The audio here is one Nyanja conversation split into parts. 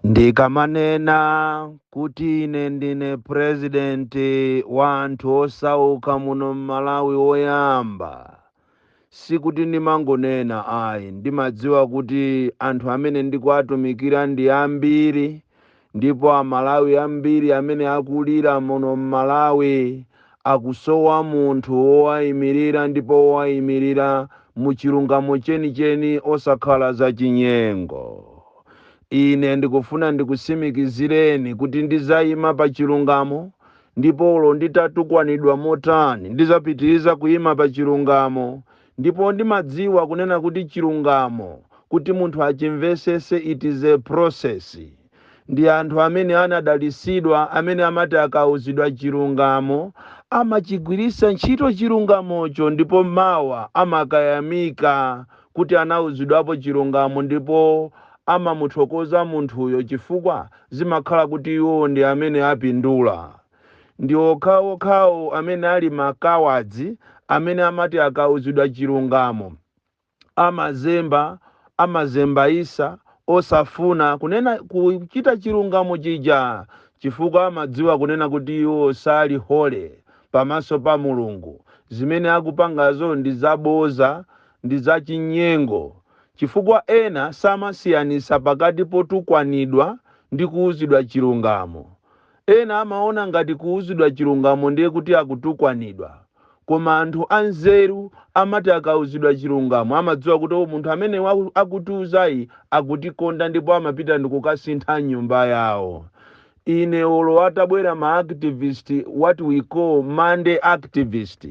Ndikamanena kuti ine ndine president wa anthu osauka muno m'Malawi woyamba, sikuti ndimangonena ayi, ndimadziwa kuti anthu amene ndikuwatumikira ndi ambiri, ndipo Amalawi ambiri amene akulira muno m'Malawi akusowa munthu wowayimirira ndipo wowayimirira mu chilungamo chenicheni osakhala zachinyengo. Ine ndikufuna ndikusimikizireni kuti ndizayima pa chilungamo, ndipo olo nditatukwanidwa motani ndizapitiriza kuyima pa chilungamo, ndipo ndimadziwa kunena kuti chilungamo kuti munthu achimvesese it is a process. Ndi anthu amene anadalisidwa amene amati akauzidwa chilungamo amachigwirisa ntchito chilungamocho, ndipo mawa amakayamika kuti anauzidwapo chilungamo, ndipo amamuthokoza munthuyo chifukwa zimakhala kuti iwo ndi amene apindula. Ndi okhawo amene ali makawadzi amene amati akauzidwa chilungamo amazembaisa osafuna kunena kuchita chilungamo chija, chifukwa amadziwa kunena kuti iwo sali hole pamaso pa Mulungu. Zimene akupangazo ndi zaboza, ndi zachinyengo, chifukwa ena samasiyanisa pakati potukwanidwa ndi kuuzidwa chilungamo. Ena amaona ngati kuuzidwa chilungamo ndiye kuti akutukwanidwa, koma anthu anzeru amati akauzidwa chilungamo amadziwa kuti munthu amene akutiuzayi akutikonda, ndipo amapita ndikukasintha nyumba yawo. Ine olo atabwera ma activist, what we call Monday activist,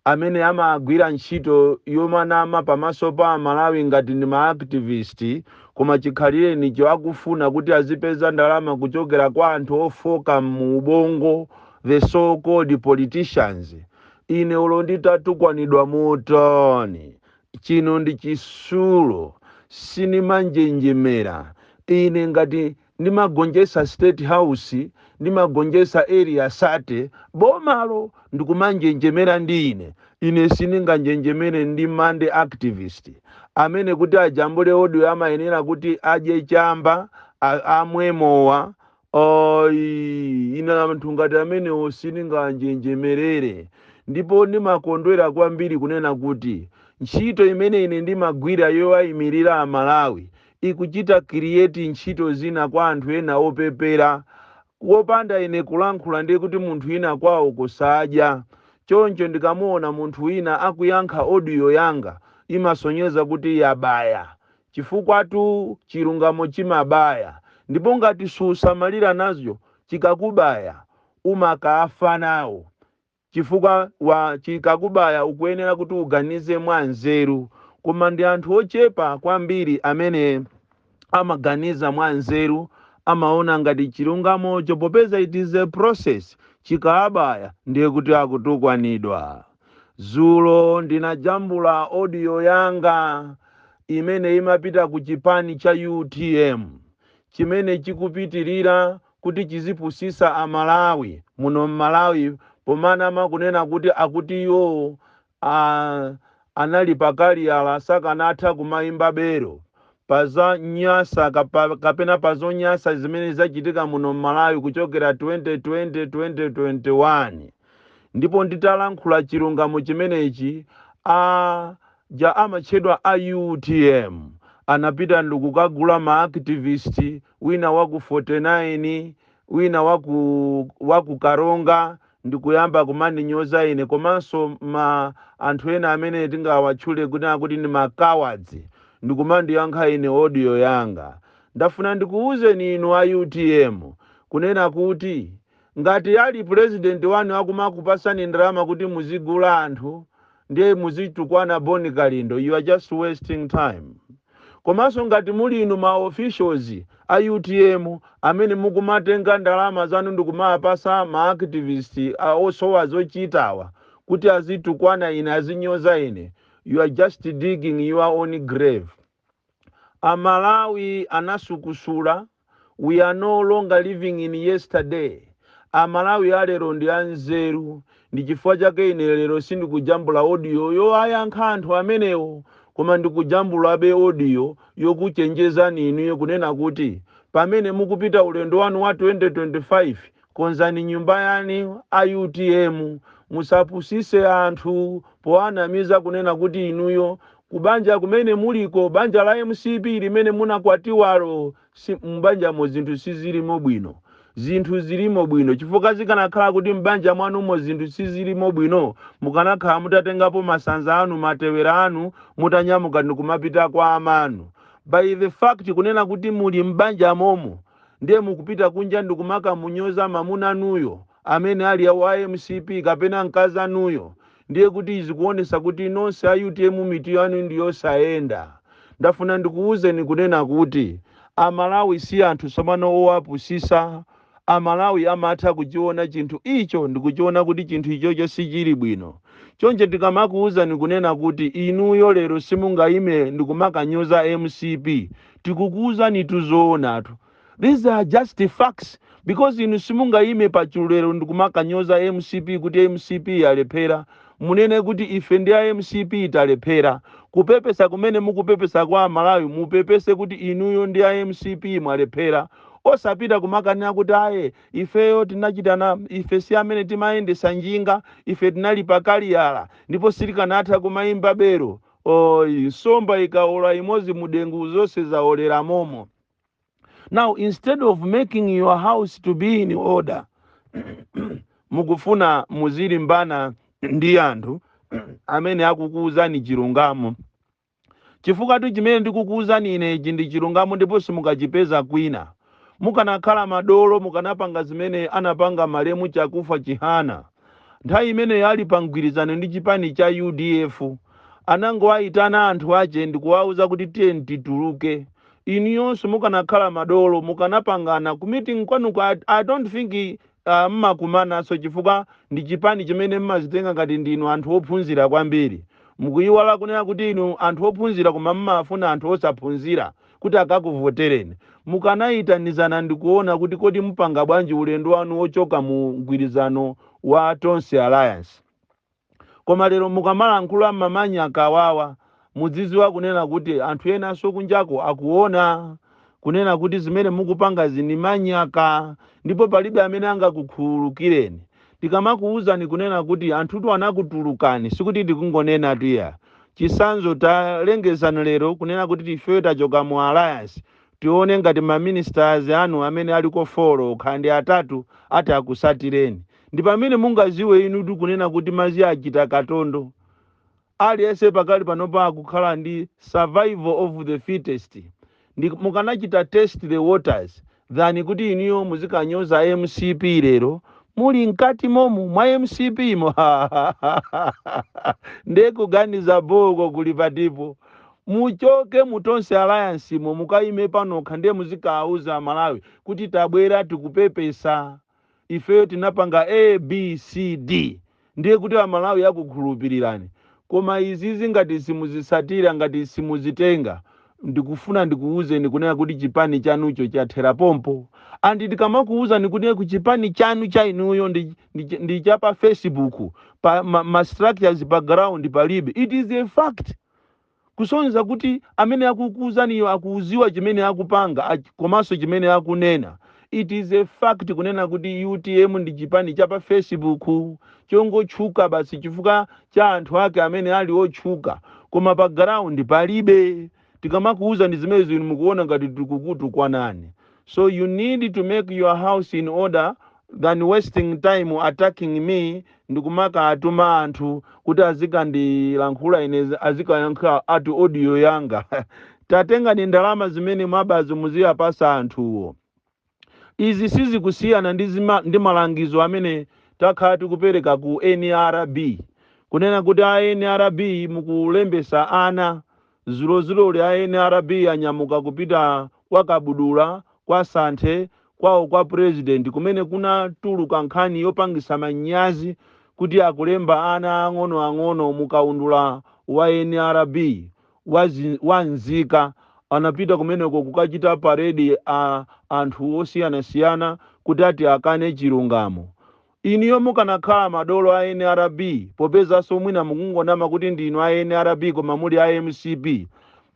amene amagwira ntchito yomanama pamaso pa Amalawi ngati ndi ma activist, koma chikhalire nicho akufuna kuti azipeza ndalama kuchokera kwa anthu ofoka mu ubongo, the so called politicians. Ine olo nditatukwanidwa motani, chino ndi chisulo, sinimanjenjemera. Ine ngati ndimagonjesa State House, ndimagonjesa area sate, bomalo ndikumanjenjemera ndi ine sininganjenjemere ndi Monday activist amene kuti ajambule audio amayenera kuti aje chamba amwe mowa. Ina anthu ngati amenewo sininganjenjemerere. Ndipo ndimakondwera kwambiri kunena kuti ntchito imene ine ndimagwira yowayimirira Amalawi ikuchita create ntchito zina kwa anthu ena opepera, wopanda ine kulankhula ndiye kuti munthu ina kwawo kusadya. Choncho ndikamuona munthu ina akuyankha audio yanga imasonyeza kuti yabaya, chifukwa tu chilungamo chimabaya, ndipo ngati susamalira nazo chikakubaya umakafa nawo, chifukwa chikakubaya ukuyenera kuti uganize mwanzeru. Koma ndi anthu ochepa kwambiri amene amaganiza mwanzeru, amaona ngati chilungamocho popeza it is a process, chikabaya ndiye kuti akutukwanidwa. Zulo ndinajambula audio yanga imene imapita ku chipani cha UTM, chimene chikupitirira kuti chizipusisa Amalawi muno m'Malawi, pomanama kunena kuti akuti iwo anali pakali ala sakanatha kumayimba bero paza nyasa kapena pazo nyasa zimene zachitika muno m'Malawi kuchokera 2020-2021. Ndipo nditalankhula chilungamo chimenechi, amatchedwa a UTM anapita ndikukagula ma activist, wina waku 49, wina waku Karonga, ndikuyamba kumandinyoza ine, komanso anthu ena amene tingawatchule kuti ndi makawadzi, ndikumandiyankha ine audio yanga. Ndafuna ndikuuzeni inu a UTM kunena kuti ngati ali president wanu akumakupasani ndalama kuti muzigula anthu ndiye muzitukwana Boni Kalindo, you are just wasting time. Komanso ngati muli inu ma officials a UTM amene mukumatenga ndalama zanu ndikumapasa ma activist osowa zochitawa kuti azitukwana ine, azinyoza ine, you are just digging your own grave. Amalawi anasukusula, we are no longer living in yesterday. Amalawi alero ndi anzeru, ndi chifukwa chake ine lero sindikujambula audio yo ayankha anthu amenewo koma ndikujambulabe audio yokuchenjezani inuyo kunena kuti pamene mukupita ulendo wanu wa 2025 konzani nyumba yani a UTM, musapusise anthu poanamiza kunena kuti inuyo kubanja kumene muliko banja la MCP limene munakwatiwalo mbanjamo zinthu sizilimo bwino, zinthu zilimo bwino chifukwa zikanakhala kuti mbanja mwanumo zinthu sizilimo bwino mukanakhala mutatengapo masanza anu matewera anu mutanyamuka ndikumapita kwa amanu. By the fact kunena kuti muli mbanja momo ndiye mukupita kunja ndikumaka munyoza mamuna nuyo amene ali wa MCP kapena mkazi anuyo, ndiye kuti izikuonesa kuti nonse a UTM miti yanu ndiyo saenda. Ndafuna ndikuuzeni kunena kuti amalawi si anthu somano owapusisa, amalawi amatha kuchiona chinthu icho ndikuchiona kuti chinthu ichocho sichili bwino. Chonje tikamakuuza nikunena kuti inuyo lero simungayime ndikumakanyoza MCP, tikukuuza nituzoonatu. These are just the facts, because inu simungayime pachulero ndikumakanyoza MCP kuti MCP yalephera, munene kuti ife ndi a MCP italephera. Kupepesa kumene mukupepesa kwa amalawi mupepese kuti inuyo ndi a MCP mwalephera. Osapita kumakanira kuti aye ifeyo tinachitana, ife si amene timayendesa njinga, ife tinali pakaliyala ndipo silikanatha kumayimba bero. Nsomba ikaola imozi mudengu zonse zaolera momo. Now instead of making your house to be in order mukufuna muzili mbana ndi anthu amene akukuuzani chilungamo. Chifukwa tu chimene ndikukuuzani inechi ndi chilungamo ndipo simukachipeza kwina. Mukanakhala madolo mukanapanga zimene anapanga malemu chakufa Chihana. Nthawi imene yali pangwirizano ndi chipani cha UDF anangoayitana anthu ache ndikuwauza kuti tiye tituluke. Iniyonso mukanakhala madolo mukanapangana ku meeting kwanuko. I don't think mmakumanaso chifukwa ndi chipani chimene mmazitenga ngati ndinu anthu ophunzira kwambiri. Mukuyiwala kunena kuti inu anthu ophunzira koma mmafuna anthu osaphunzira kuti akakuvotereni. Mukanayitanizana ndikuona kuti kodi mpanga bwanji ulendo wanu ochoka mu mgwirizano wa Tonse Alliance. Koma lero mukamalankhula mamanya akawawa mudziziwa kunena kuti anthu ena so kunjako akuona kunena kuti zimene mukupanga zini manyaka ndipo palibe amene angakukhululukireni. Tikamakuuzani kunena kuti anthutu anakutulukani sikuti ndikungonena tuya. Chisanzo talengezana lero kunena kuti ifeyo tachoka mu Alliance tione ngati ma ministers anu amene aliko folo khandi atatu ati akusatireni. Ndi pamene mungaziwe inu kunena kuti mazi achita katondo. Aliyense pakali panopa akukhala ndi survival of the fittest. Ndi mukanachita test the waters than kuti iniyo muzikanyoza MCP lero muli nkati momu mwa MCP mo. Ndekuganiza boko kulipatipo. Muchoke mu Tonse Alliance mo mukayime panokha ndiye muzikauza Malawi kuti tabwera tikupepesa. Ifeyo tinapanga ABCD ndiye kuti Malawi akukhulupirirani. Koma izizi ngati simuzisatira ngati simuzitenga ndikufuna ndikuuze nikunena kuti chipani chanucho chathera pompo. Andi ndikamakuuza nikunena kuti chipani chanu cha inuyo ndi chapa Facebook pa ma structures background palibe. It is a fact. Kusonza kuti amene akukuuzani yo akuuziwa chimene akupanga komanso chimene akunena. It is a fact kunena kuti UTM ndi chipani chapa Facebook chongotchuka basi chifukwa cha anthu ake amene ali otchuka koma pa ground palibe. Tikamakuuza ndi zimene zinu mukuona ngati tikukutu kwa nani. So you need to make your house in order than wasting time attacking me ndikumaka atuma anthu kuti azikandilankhula ine azikayankha ati audio yanga. Tatenga ni ndalama zimene mwabazo muziyapasa anthuwo. Izi sizi kusiyana ndi malangizo amene takhala tikupereka ku NRB kunena kuti a NRB mukulembesa ana zulozuloli a NRB anyamuka kupita kwa Kabudula kwa Santhe kwawo kwa president kumene kuna tuluka nkhani yopangisa manyazi kuti akulemba ana ang'ono mukaundula wa NRB wanzika anapita kumeneko kukachita parade anthu osiyana-siyana kuti ati akane chilungamo. iniyo mukanakhala madolo a NRB popezanso mwina mukungonama kuti ndinu a NRB koma muli a MCP,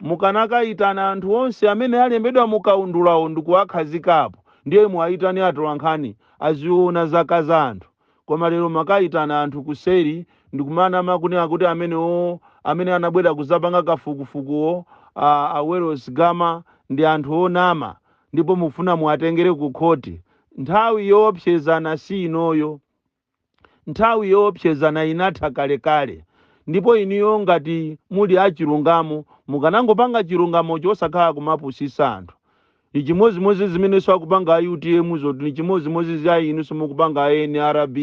mukanakayitana anthu onse amene alembedwa mukaundulawo ndikuwakhazikapo, ndiye muwayitane atolankhani aziona zaka za anthu. Koma lero makayitana anthu kuseri ndikumanama kunena kuti amene anabwera kuzapanga kafukufukuwo Aweros Gama ndi anthu onama, ndipo mufuna muwatengere ku khoti. Nthawi yoopsezana si inoyo, nthawi yoopsezana inatha kalekale. Ndipo iniyo ngati muli achilungamo mukanangopanga chilungamo chosakhala kumapusisa anthu. Ichimozimozi zimene akupanga a UTM zoti ni chimozimozi za inunso mukupanga a NRB.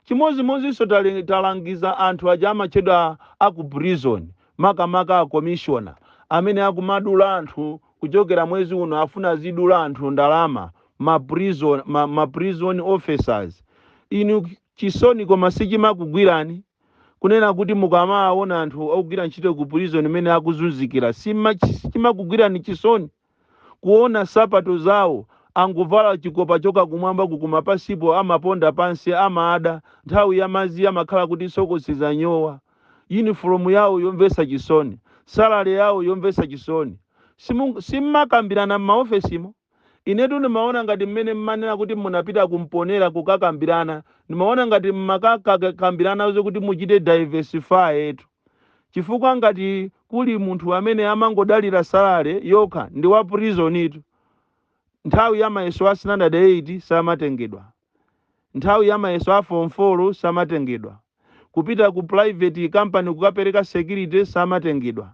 Chimozimozinso talangiza anthu aja amatchedwa aku prison, makamaka a commissioner amene akumadula anthu kuchokera mwezi uno afuna zidula anthu ndalama, ma prison officers. Inu chisoni koma sichimakugwirani kunena kuti mukamaona anthu okugwira ntchito ku prison imene akuzunzikira sichimakugwirani chisoni kuona sapato zawo anguvala chikopa choka kumwamba kukuma pasipo amaponda pansi amaada nthawi ya mazi amakhala kuti sokosi za nyowa. Uniform yawo yomvesa chisoni, salary yawo yomvesa chisoni. Simmakambirana m'maofesimo. Inetu nimaona ngati mmene mmanena kuti munapita kumponera kukakambirana, nimaona ngati mmakakambirana kuti muchite diversify etu. Chifukwa ngati kuli munthu amene amangodalira salary yokha ndi wa prison itu, nthawi ya mayeso a standard 8 samatengedwa, nthawi ya mayeso a form 4 samatengedwa, kupita ku private company kukapereka security samatengedwa,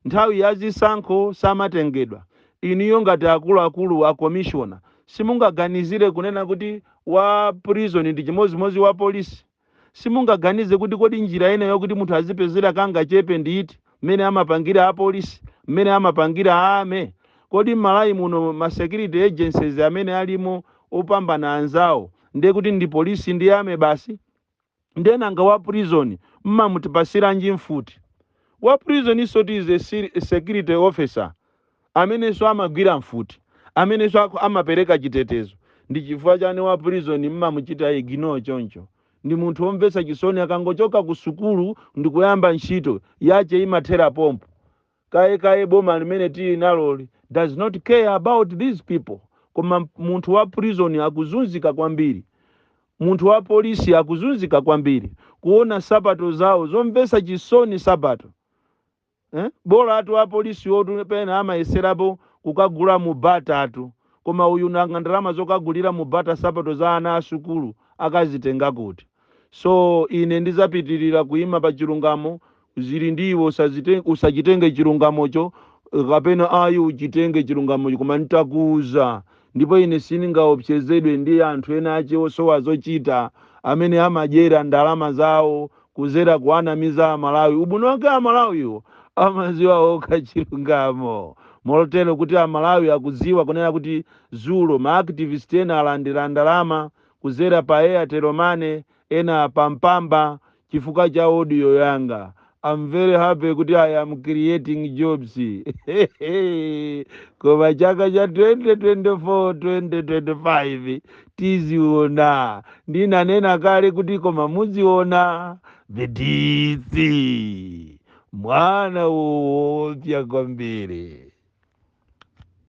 nthawi ya zisankho samatengedwa. Iniyo ngati akuluakulu a commissioner simungaganizire kunena kuti wa prison ndi chimozimozi wa polisi. Simungaganize kuti kodi njira ina yokuti munthu azipezera kanga chepe nditi mmene amapangira a polisi, mmene amapangira a ame. Kodi m'Malawi muno ma security agencies amene alimo opambana anzawo ndiye kuti ndi polisi ndi ame basi? Ndiye nanga wa prison mmamutipasiranji mfuti? Wa prison isoti is a security officer amene amagwira mfuti, amene amapereka chitetezo. Ndi chifukwa chani wa prison mmamuchita ignore choncho. Ndi munthu omvesa chisoni akangochoka ku sukulu ndi kuyamba ntchito yache imathera pompo. Kaye boma limene tili naloli does not care about these people. Koma munthu wa prison akuzunzika kwambiri, munthu wa polisi akuzunzika kwambiri kuona sapato zawo zomvesa chisoni sapato. Bola atu wa polisi wotu pena amayeserapo kukagula mubata atu, koma uyu nanga ndalama zokagulira mubata sapato za ana asukulu akazitenga kuti. So ine ndizapitirira kuima pa chilungamo, zili ndiwo usachitenge chilungamocho kapena ayo uchitenge chilungamocho, koma nitakuza. Ndipo ine siningaopsezedwe ndi anthu ena ache osowa zochita amene amajera ndalama zawo kuzera kuanamiza Malawi. Ubwino wake Amalawiwo amaziwa okha chilungamo. Molotero kuti Amalawi akuziwa kunena kuti zulo ma activist ena alandira ndalama kuzera pa Airtel Money, ena pampamba chifukwa cha audio yanga. I'm very happy kuti I am creating jobs. Koma chaka cha 2024-2025 tiziona. Ndinanena kale kuti koma muziona vidisi mwana woopya kwambiri.